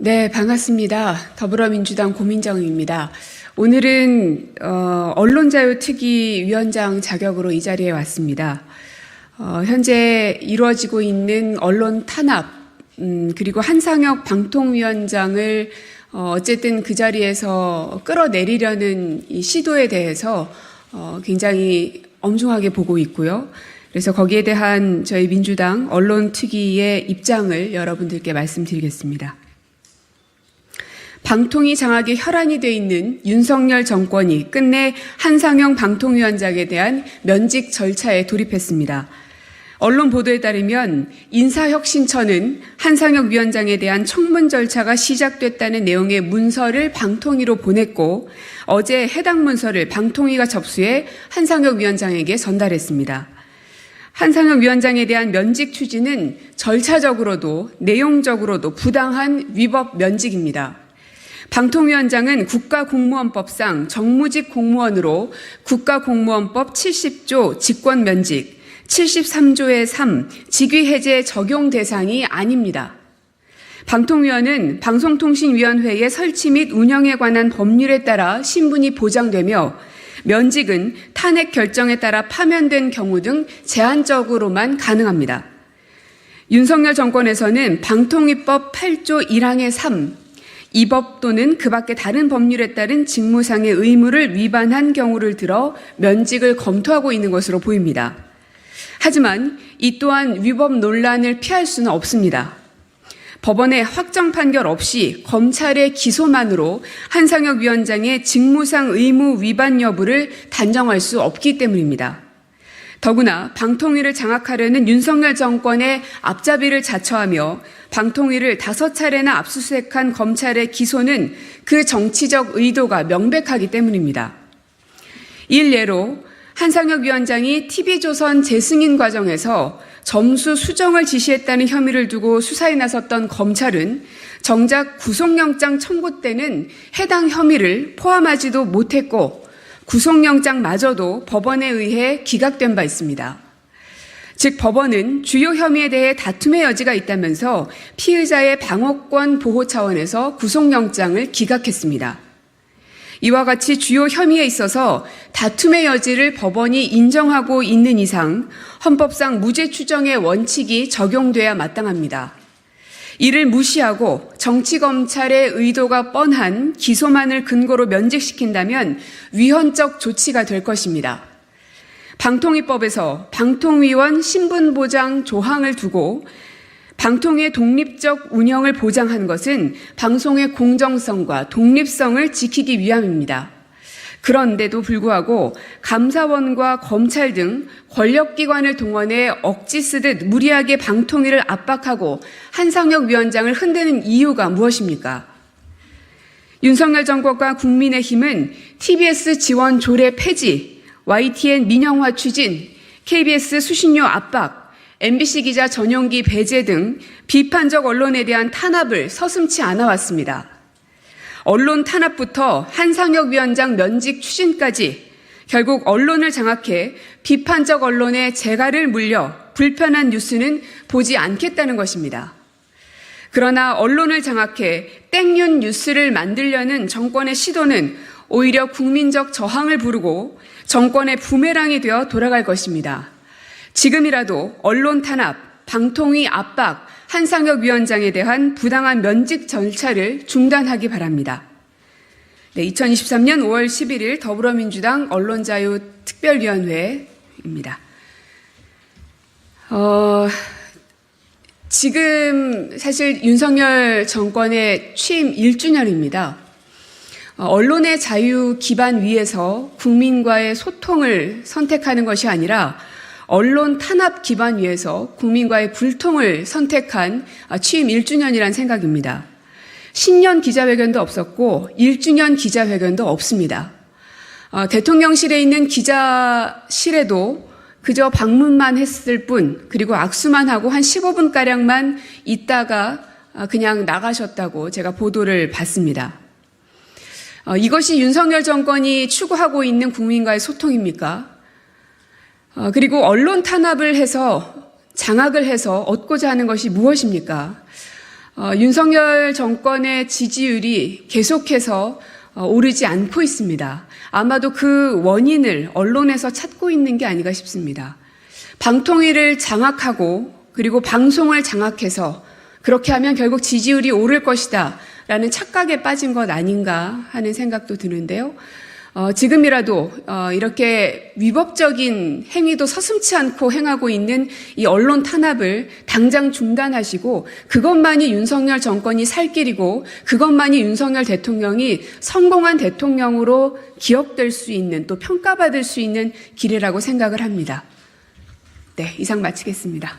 네, 반갑습니다. 더불어민주당 고민정입니다. 오늘은 언론자유특위위원장 자격으로 이 자리에 왔습니다. 현재 이루어지고 있는 언론 탄압, 그리고 한상혁 방통위원장을 어쨌든 그 자리에서 끌어내리려는 이 시도에 대해서 굉장히 엄중하게 보고 있고요. 그래서 거기에 대한 저희 민주당 언론특위의 입장을 여러분들께 말씀드리겠습니다. 방통위 장악에 혈안이 돼 있는 윤석열 정권이 끝내 한상혁 방통위원장에 대한 면직 절차에 돌입했습니다. 언론 보도에 따르면 인사혁신처는 한상혁 위원장에 대한 청문 절차가 시작됐다는 내용의 문서를 방통위로 보냈고 어제 해당 문서를 방통위가 접수해 한상혁 위원장에게 전달했습니다. 한상혁 위원장에 대한 면직 추진은 절차적으로도 내용적으로도 부당한 위법 면직입니다. 방통위원장은 국가공무원법상 정무직 공무원으로 국가공무원법 70조 직권면직, 73조의 3 직위해제 적용 대상이 아닙니다. 방통위원은 방송통신위원회의 설치 및 운영에 관한 법률에 따라 신분이 보장되며 면직은 탄핵 결정에 따라 파면된 경우 등 제한적으로만 가능합니다. 윤석열 정권에서는 방통위법 8조 1항의 3 이 법 또는 그 밖의 다른 법률에 따른 직무상의 의무를 위반한 경우를 들어 면직을 검토하고 있는 것으로 보입니다. 하지만 이 또한 위법 논란을 피할 수는 없습니다. 법원의 확정 판결 없이 검찰의 기소만으로 한상혁 위원장의 직무상 의무 위반 여부를 단정할 수 없기 때문입니다. 더구나 방통위를 장악하려는 윤석열 정권의 앞잡이를 자처하며 방통위를 5차례나 압수수색한 검찰의 기소는 그 정치적 의도가 명백하기 때문입니다. 일례로 한상혁 위원장이 TV조선 재승인 과정에서 점수 수정을 지시했다는 혐의를 두고 수사에 나섰던 검찰은 정작 구속영장 청구 때는 해당 혐의를 포함하지도 못했고 구속영장마저도 법원에 의해 기각된 바 있습니다. 즉 법원은 주요 혐의에 대해 다툼의 여지가 있다면서 피의자의 방어권 보호 차원에서 구속영장을 기각했습니다. 이와 같이 주요 혐의에 있어서 다툼의 여지를 법원이 인정하고 있는 이상 헌법상 무죄 추정의 원칙이 적용돼야 마땅합니다. 이를 무시하고 정치검찰의 의도가 뻔한 기소만을 근거로 면직시킨다면 위헌적 조치가 될 것입니다. 방통위법에서 방통위원 신분보장 조항을 두고 방통위의 독립적 운영을 보장하는 것은 방송의 공정성과 독립성을 지키기 위함입니다. 그런데도 불구하고 감사원과 검찰 등 권력기관을 동원해 억지 쓰듯 무리하게 방통위를 압박하고 한상혁 위원장을 흔드는 이유가 무엇입니까? 윤석열 정권과 국민의힘은 TBS 지원 조례 폐지, YTN 민영화 추진, KBS 수신료 압박, MBC 기자 전용기 배제 등 비판적 언론에 대한 탄압을 서슴지 않아 왔습니다. 언론 탄압부터 한상혁 위원장 면직 추진까지 결국 언론을 장악해 비판적 언론에 재갈을 물려 불편한 뉴스는 보지 않겠다는 것입니다. 그러나 언론을 장악해 땡윤 뉴스를 만들려는 정권의 시도는 오히려 국민적 저항을 부르고 정권의 부메랑이 되어 돌아갈 것입니다. 지금이라도 언론 탄압, 방통위 압박, 한상혁 위원장에 대한 부당한 면직 절차를 중단하기 바랍니다. 네, 2023년 5월 11일 더불어민주당 언론자유특별위원회입니다. 지금 사실 윤석열 정권의 취임 1주년입니다. 언론의 자유 기반 위에서 국민과의 소통을 선택하는 것이 아니라 언론 탄압 기반 위에서 국민과의 불통을 선택한 취임 1주년이란 생각입니다. 신년 기자회견도 없었고 1주년 기자회견도 없습니다. 대통령실에 있는 기자실에도 그저 방문만 했을 뿐, 그리고 악수만 하고 한 15분가량만 있다가 그냥 나가셨다고 제가 보도를 봤습니다. 이것이 윤석열 정권이 추구하고 있는 국민과의 소통입니까? 그리고 언론 탄압을 해서 장악을 해서 얻고자 하는 것이 무엇입니까? 윤석열 정권의 지지율이 계속해서 오르지 않고 있습니다. 아마도 그 원인을 언론에서 찾고 있는 게 아닌가 싶습니다. 방통위를 장악하고 그리고 방송을 장악해서 그렇게 하면 결국 지지율이 오를 것이다 라는 착각에 빠진 것 아닌가 하는 생각도 드는데요. 지금이라도 이렇게 위법적인 행위도 서슴지 않고 행하고 있는 이 언론 탄압을 당장 중단하시고 그것만이 윤석열 정권이 살 길이고 그것만이 윤석열 대통령이 성공한 대통령으로 기억될 수 있는 또 평가받을 수 있는 길이라고 생각을 합니다. 네, 이상 마치겠습니다.